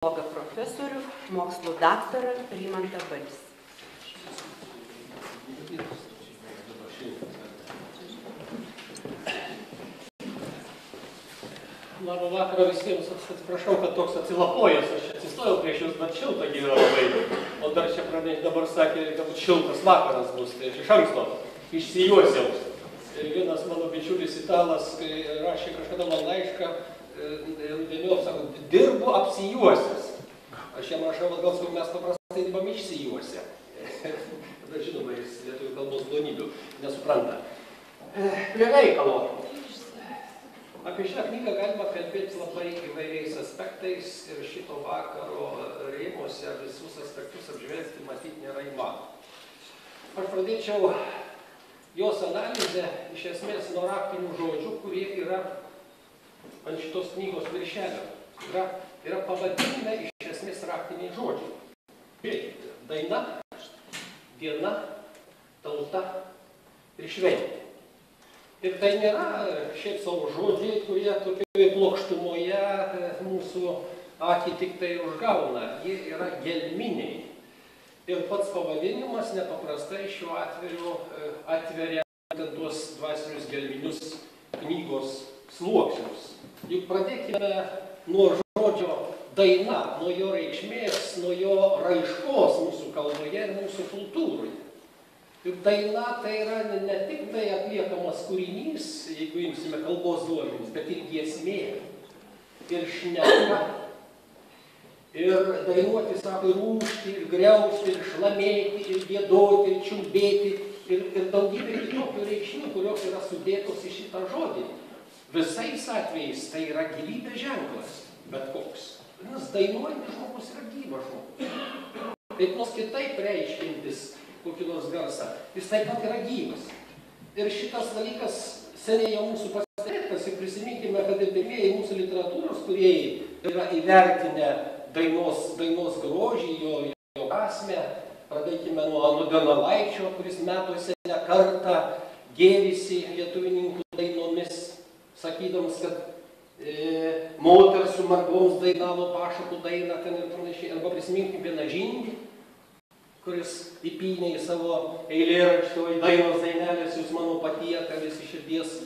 Profesorių, mokslų daktarą Rimantą Balsį. Labą vakarą visiems, atsiprašau, kad toks atsilapojęs, aš atsistojau prieš jūs, bet šilta gyvena labai. O dar čia pradėti dabar sakė, kad šiltas vakaras bus, tai aš iš anksto išsijuosiau. Ir vienas mano bičiulis italas, kai rašė kažkada man laišką, Rudeniop sako, dirbu apsijuosęs. Aš jam rašau, gal sakau, mes paprastai dirbam išsijuosę. Bet žinoma, jis lietuvių kalbos blonybių nesupranta. Prie reikalo. Apie šią knygą galima kalbėti labai įvairiais aspektais ir šito vakaro rėmuose visus aspektus apžvelgti matyti nėra įmanoma. Aš pradėčiau jos analizę iš esmės nuo raktinių žodžių, kurie yra ant šitos knygos viršelio. Yra pavadinime iš esmės raktiniai žodžiai. Žiūrėkite, daina, diena, tauta ir šventė. Ir tai nėra šiaip savo žodžiai, kurie tokioje plokštumoje mūsų akį tik tai užgauna. Jie yra gelminiai. Ir pats pavadinimas nepaprastai šiuo atveju atveria tuos dvasinius gelminius knygos sluoksnius. Juk pradėkime nuo žodžio daina, nuo jo reikšmės, nuo jo raiškos mūsų kalboje ir mūsų kultūroje. Juk daina tai yra ne tik tai atliekamas kūrinys, jeigu imsime kalbos duomenis, bet ir giesmė, ir šneka. Ir dainuoti, sako, ir ūžti, ir griausti, ir šlamėti, ir giedoti, ir čiulbėti, ir daugybė kitokių reikšmių, kurios yra sudėtos į šitą žodį. Visais atvejais tai yra gyvybės ženklas, bet koks. Nes dainuojantis žmogus yra gyvas žmogus. Kaip nors kitaip reiškintis kokį nors garsą, jis taip pat yra gyvas. Ir šitas dalykas seniai jau mūsų pastebėtas ir prisiminkime, kad ir pirmieji mūsų literatūros kūrėjai yra įvertinę dainos grožį, jo prasmę. Pradėkime nuo Donelaičio, kuris metuose ne kartą gėrisi lietuvininkų dainomis, sakydamas, kad moters su margoms dainavo pašakų dainą ten ir panašiai. Arba prisiminkime Vienažindį, kuris įpynė į savo eilėraštį, į dainos dainelės, jūs mano patieka, visi širdies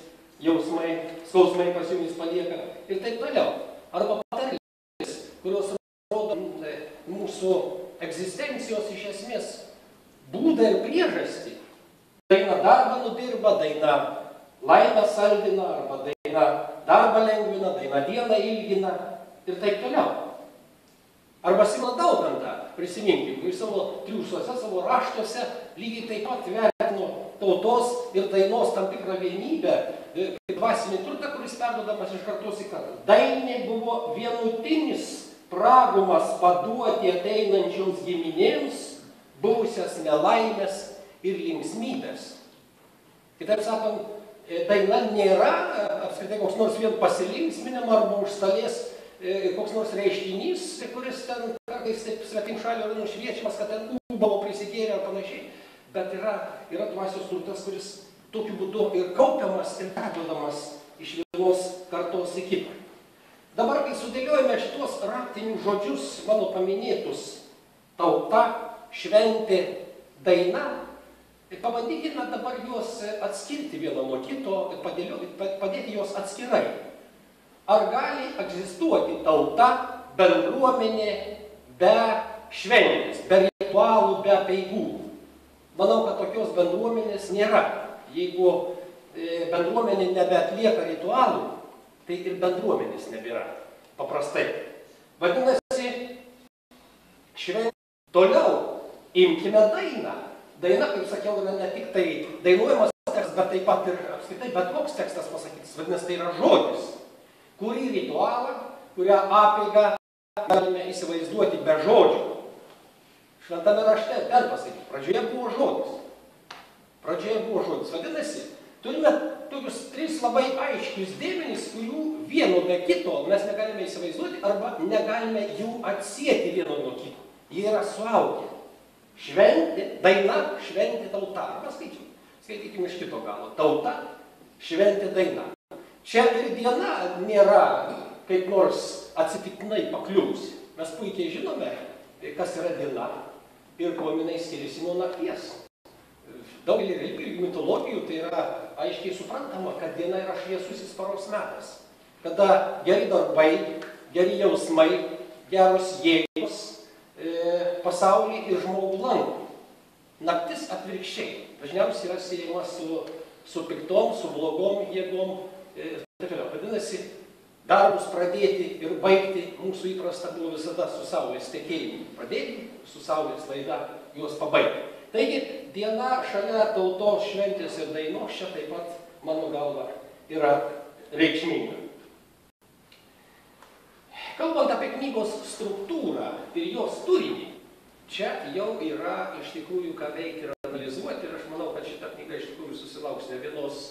jausmai, skausmai pas jumis palieka ir taip toliau. Arba patarlės, kurios rodo mūsų egzistencijos iš esmės būdą ir priežastį. Daina darbą nudirba, daina laimę saldina, arba daina darbą lengvina, daina dieną ilgina ir taip toliau. Arba Simą Daukantą, prisiminkim, kuris savo triūsuose, savo raštuose lygiai taip pat vertino tautos ir dainos tam tikrą vienybę, kaip dvasinį turtą, kuris perduodamas iš kartos į kartą. Dainė buvo vienutinis pragumas paduoti ateinančioms giminėms buvusias nelaimės ir linksmybės. Kitaip sakant, daina nėra apskritai koks nors vien pasilinksminimo arba užstalės koks nors reiškinys, kuris ten kartais taip svetimšalio yra nušviečiamas, kad ten ūbavo prisigėrė ar panašiai, bet yra dvasios turtas, kuris tokiu būdu ir kaupiamas ir perduodamas iš vienos kartos į kitą. Dabar, kai sudėliojame šitos raktinius žodžius, mano paminėtus tauta, šventė, daina, pabandykime dabar juos atskirti vieną nuo kito ir padėti juos atskirai. Ar gali egzistuoti tauta, bendruomenė be šventės, be ritualų, be apeigų? Manau, kad tokios bendruomenės nėra. Jeigu bendruomenė nebeatlieka ritualų, tai ir bendruomenės nebėra. Paprastai. Vadinasi, šventė. Toliau imkime dainą. Daina, kaip sakiau, yra ne tik tai dainuojamas tekstas, bet taip pat ir apskritai bet koks tekstas pasakytas. Vadinasi, tai yra žodis, kurį ritualą, kurią apeigą galime įsivaizduoti be žodžių. Šventame rašte ten pasakyti, pradžioje buvo žodis. Pradžioje buvo žodis. Vadinasi, turime tokius tris labai aiškius dėmenis, kurių vieno be kito mes negalime įsivaizduoti arba negalime jų atsieti vieno nuo kito. Jie yra suaugę. Šventė, daina, šventė, tauta. Arba skaitykime iš kito galo. Tauta, šventė, daina. Čia ir diena nėra kaip nors atsitiktinai pakliūsi. Mes puikiai žinome, kas yra diena ir kuo jinai skiriasi nuo nakties. Daugelį religijų ir mitologijų tai yra aiškiai suprantama, kad diena yra šviesusis paros metas, kada geri darbai, geri jausmai, geros jėgos pasaulį ir žmogų lanko. Naktis atvirkščiai, dažniausiai yra siejama su piktom, su blogom jėgom ir taip toliau. Vadinasi, darbus pradėti ir baigti mūsų įprasta buvo visada su saulės tekėjimu. Pradėti su saulės laida juos pabaigti. Taigi, diena šalia tautos šventės ir dainos čia taip pat, mano galva, yra reikšminga. Kalbant apie knygos struktūrą ir jos turinį, čia jau yra iš tikrųjų ką veikti ir analizuoti ir aš manau, kad šita knyga iš tikrųjų susilauks ne vienos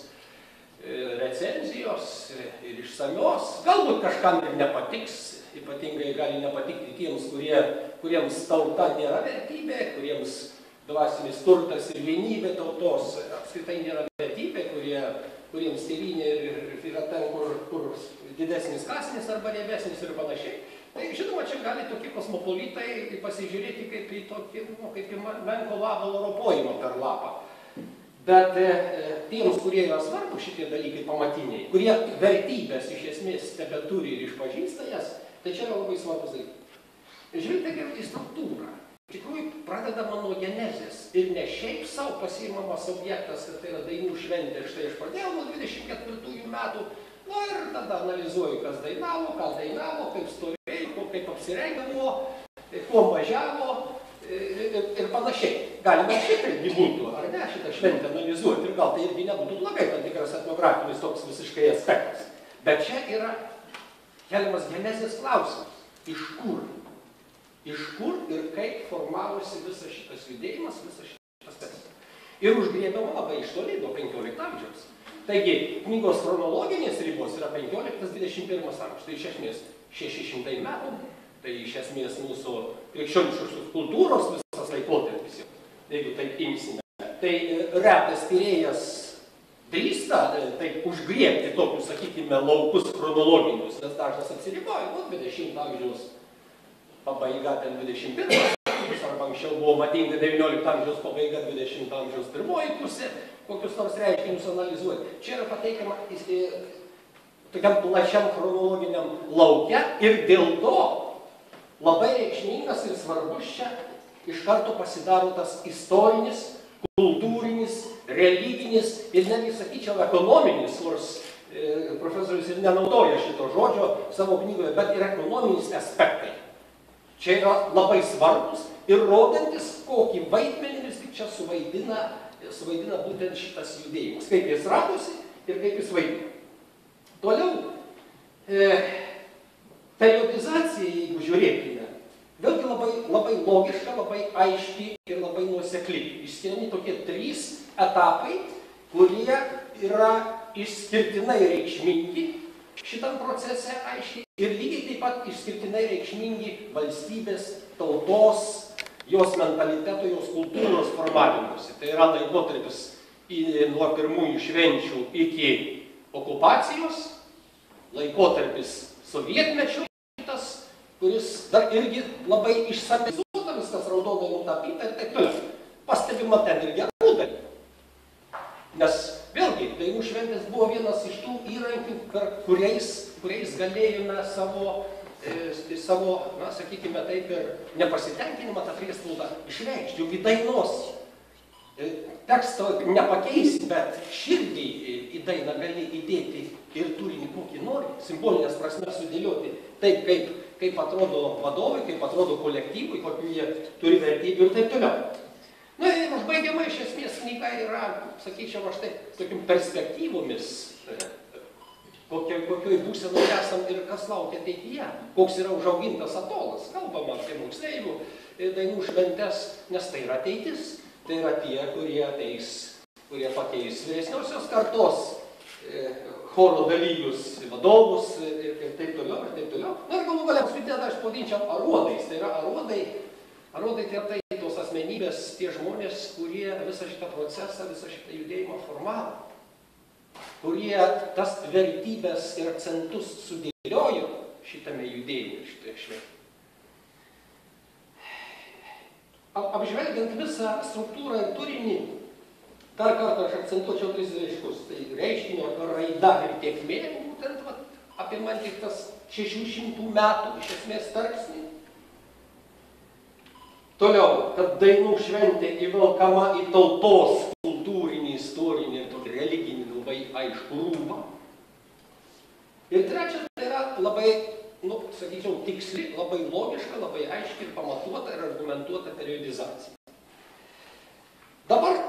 recenzijos ir išsamios. Galbūt kažkam ir nepatiks, ypatingai gali nepatikti tiems, kuriems tauta nėra vertybė, kuriems dvasinis turtas ir vienybė tautos apskritai nėra vertybė, kuriems tėvynė yra ten, kur didesnis kąsnis arba riebesnis ir panašiai. Tai žinoma, čia gali tokie kosmopolitai pasižiūrėti kaip į tokį, kaip į menko vabalo ropojimą per lapą. Bet tiems, kurie yra svarbu šitie dalykai pamatiniai, kurie vertybės iš esmės tebeturi ir išpažįsta jas, tai čia yra labai svarbus dalykai. Žvelgite į struktūrą. Iš tikrųjų, pradedama nuo genezės ir ne šiaip savo pasiimamas objektas, kad tai yra dainų šventė. Štai aš pradėjau nuo 24 metų, nu ir tada analizuoju, kas dainavo, kaip stovėjo, kaip apsirengavo, kuo mažiavo ir panašiai. Galima šitaip būtų, ar ne, šitą šventę analizuoti ir gal tai irgi nebūtų blogai, tam tikras etnografinis toks visiškai aspektas. Bet čia yra keliamas genezės klausimas. Iš kur? Iš kur ir kaip formavosi visas šitas judėjimas, visas šitas tekstas. Ir užgriebiama labai iš toli nuo 15 amžiaus. Taigi, knygos chronologinės ribos yra 15-21 amžius, tai iš esmės 600 metų, tai iš esmės mūsų krikščioniškos kultūros visas laikotarpis, jeigu taip imsime. Tai retas tyrėjas drįsta taip užgriebti tokius, sakykime, laukus chronologinius, nes dažnas apsiriboja, 20 amžiaus pabaiga ten 21 amžiaus, arba anksčiau buvo madinga 19 amžiaus pabaiga, 20 amžiaus pirmoji pusė, kokius nors reiškinius analizuoti. Čia yra pateikiama tokiam plačiam chronologiniam lauke ir dėl to labai reikšmingas ir svarbus čia iš karto pasidaro tas istorinis, kultūrinis, religinis ir netgi, sakyčiau, ekonominis, nors profesorius ir nenaudoja šito žodžio savo knygoje, bet ir ekonominis aspektai. Čia yra labai svarbus ir rodantis, kokį vaidmenį vis tik čia suvaidina būtent šitas judėjimas. Kaip jis radosi ir kaip jis vaidina. Toliau, periodizacija, jeigu žiūrėkime, vėlgi labai logiška, labai aiški ir labai nuosekli. Išskiriami tokie 3 etapai, kurie yra išskirtinai reikšmingi šitam procese aiškiai ir lygiai taip pat išskirtinai reikšmingi valstybės, tautos, jos mentaliteto, jos kultūros formavimuose. Tai yra laikotarpis nuo pirmųjų švenčių iki okupacijos, laikotarpis sovietmečio, kuris dar irgi labai išsamizuota, viskas raudonai nutapyta ir taip toliau. Pastebima ten ir gerų dalykų. Nes vėlgi, dainų šventės buvo vienas iš tų įrankių, kuriais galėjome savo, na, sakykime taip, ir nepasitenkinimą tą priespaudą išreikšti. Juk į dainos teksto nepakeisi, bet širdį į dainą gali įdėti ir turinį kokį nori, simbolinės prasmes sudėlioti taip, kaip atrodo vadovai, kaip atrodo kolektyvui, kokių jie turi vertybių ir taip toliau. Na ir užbaigiama iš esmės knyga yra, sakyčiau, aš taip, tokiam perspektyvomis, kokioj būsenoj esam ir kas laukia ateityje, koks yra užaugintas atolas. Kalbama apie moksleivių dainų šventes, nes tai yra ateitis. Tai yra tie, kurie pakeis vyresniosios kartos choro dalyvius, vadovus ir taip toliau, ir taip toliau. Na ir galų galia apskritai aš pavadinčiau aruodais. Tai yra aruodai tai yra tai tos asmenybės, tie žmonės, kurie visą šitą procesą, visą šitą judėjimą formavo, kurie tas vertybės ir akcentus sudėliojo šitame judėjime, šitoje šventėje. apžvelgiant visą struktūrą ir turinį, dar kartą aš akcentuočiau 3 reiškus. Tai reiškinio raida ir tėkmė, būtent apimanti tas 600 metų iš esmės tarpsnį. Toliau, kad dainų šventė įvelkama į tautos kultūrinį, istorinį ir religinį labai aiškų rūbą. Ir trečia, tai yra labai, sakyčiau, tiksli, labai logiška, labai aiški ir pamatuota ir argumentuota periodizacija. Dabar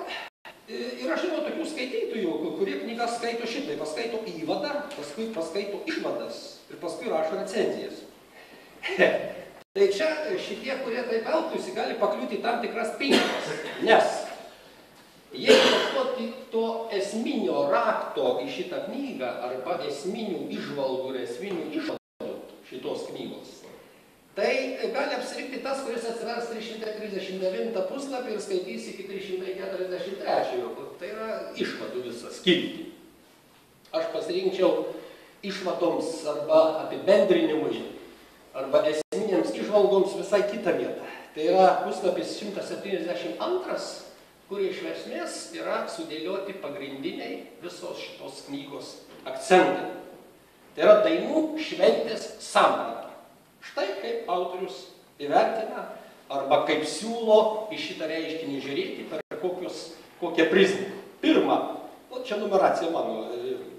yra žinoma tokių skaitytojų, kurie knygas skaito šitai, paskaito įvadą, paskui paskaito išvadas ir paskui rašo recenzijas. Tai čia šitie, kurie taip elgtųsi, gali pakliūti tam tikras pinkas, nes jeigu ieškoti to esminio rakto į šitą knygą arba esminių įžvalgų ir esminių išvadų šitos knygos, tai gali apsirikti tas, kuris atsiras 339 puslapį ir skaitys iki 343. Tai yra išvadų visas skilti. Aš pasirinkčiau išvadoms arba apibendrinimui arba esminėms įžvalgoms visai kitą vietą. Tai yra puslapis 172, kur iš esmės yra sudėlioti pagrindiniai visos šitos knygos akcentai. Tai yra dainų šventės samprata. Štai kaip autorius įvertina arba kaip siūlo į šitą reiškinį žiūrėti per kokią prizmę. Pirma, čia numeracija mano,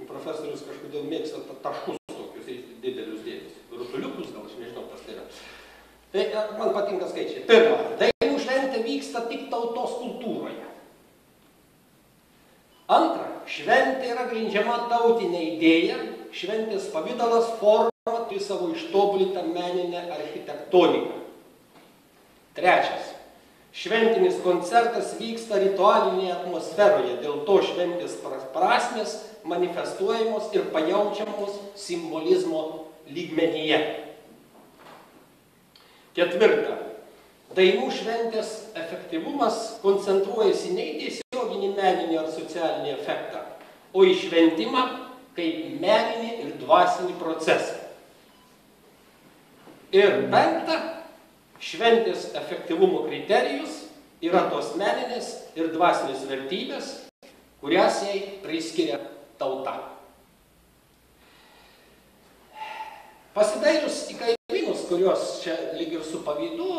profesorius kažkodėl mėgsta taškus tokius didelius dėtis. Rutuliukus, gal aš nežinau, kas tai yra. Tai man patinka skaičiai. Pirma, dainų šventė vyksta tik tautos kultūroje. Antra, šventė yra grindžiama tautinė idėja, šventės pavidalas, forma turi savo ištobulintą meninę architektoniką. Trečias, šventinis koncertas vyksta ritualinėje atmosferoje, dėl to šventės prasmės manifestuojamos ir pajaučiamos simbolizmo lygmenyje. Ketvirta, dainų šventės efektyvumas koncentruojasi ne į tiesioginį meninį ar socialinį efektą, o į šventimą kaip meninį ir dvasinį procesą. Ir penkta, šventės efektyvumo kriterijus yra tos meninės ir dvasinės vertybės, kurias jai priskiria tauta. Pasidairius į kaimynus, kuriuos čia lyg ir su pavydu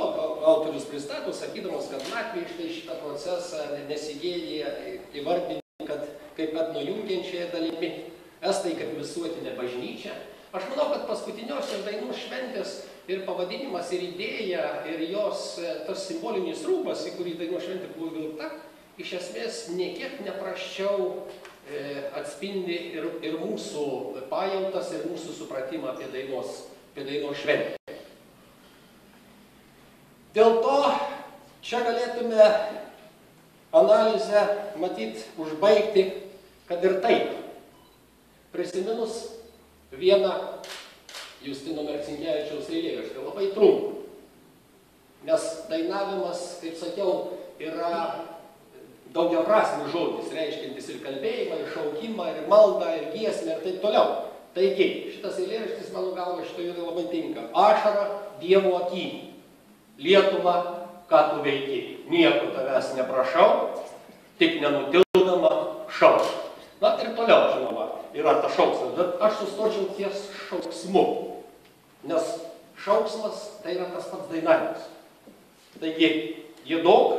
autorius pristato, sakydamas, kad Latviai štai šitą procesą nesigėja įvardinti, kad kaip etnojungiančiąją dalimi, estai kaip visuotinė bažnyčia. Aš manau, kad paskutiniosios dainų šventės ir pavadinimas, ir idėja, ir jos tas simbolinis rūbas, į kurį dainų šventė buvo vilkta, iš esmės niekiek neprasčiau atspindi ir mūsų pajautas, ir mūsų supratimą apie dainos šventę. Dėl to čia galėtume analizę matyt užbaigti, kad ir taip, prisiminus vieną Justino Marcinkevičiaus eilėraštį, labai trumpą, nes dainavimas, kaip sakiau, yra daugiaprasmis žodis, reiškiantis ir kalbėjimą, ir šaukimą, ir maldą, ir giesmę, ir taip toliau. Taigi, šitas eilėraštis, mano galva, šitoje vietoje labai tinka. Ašara Dievo aky, Lietuva, ką tu veiki, nieko tavęs neprašau, tik nenutildama šauk. Na ir toliau, žinoma, yra ta šauksmas, bet aš sustočiau ties šauksmu, nes šauksmas tai yra tas pats dainavimas. Taigi, giedok,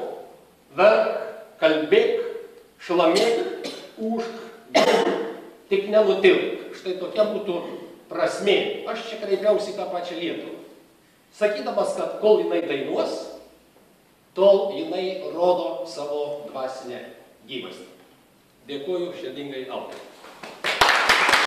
verk, kalbėk, šlamėk, ūžk, tik nenutilk. Štai tokia būtų prasmė. Aš čia kreipiausi tą pačią Lietuvą. Sakydamas, kad kol jinai dainuos, tol jinai rodo savo dvasinę gyvastį. Dėkuoju širdingai autoriui.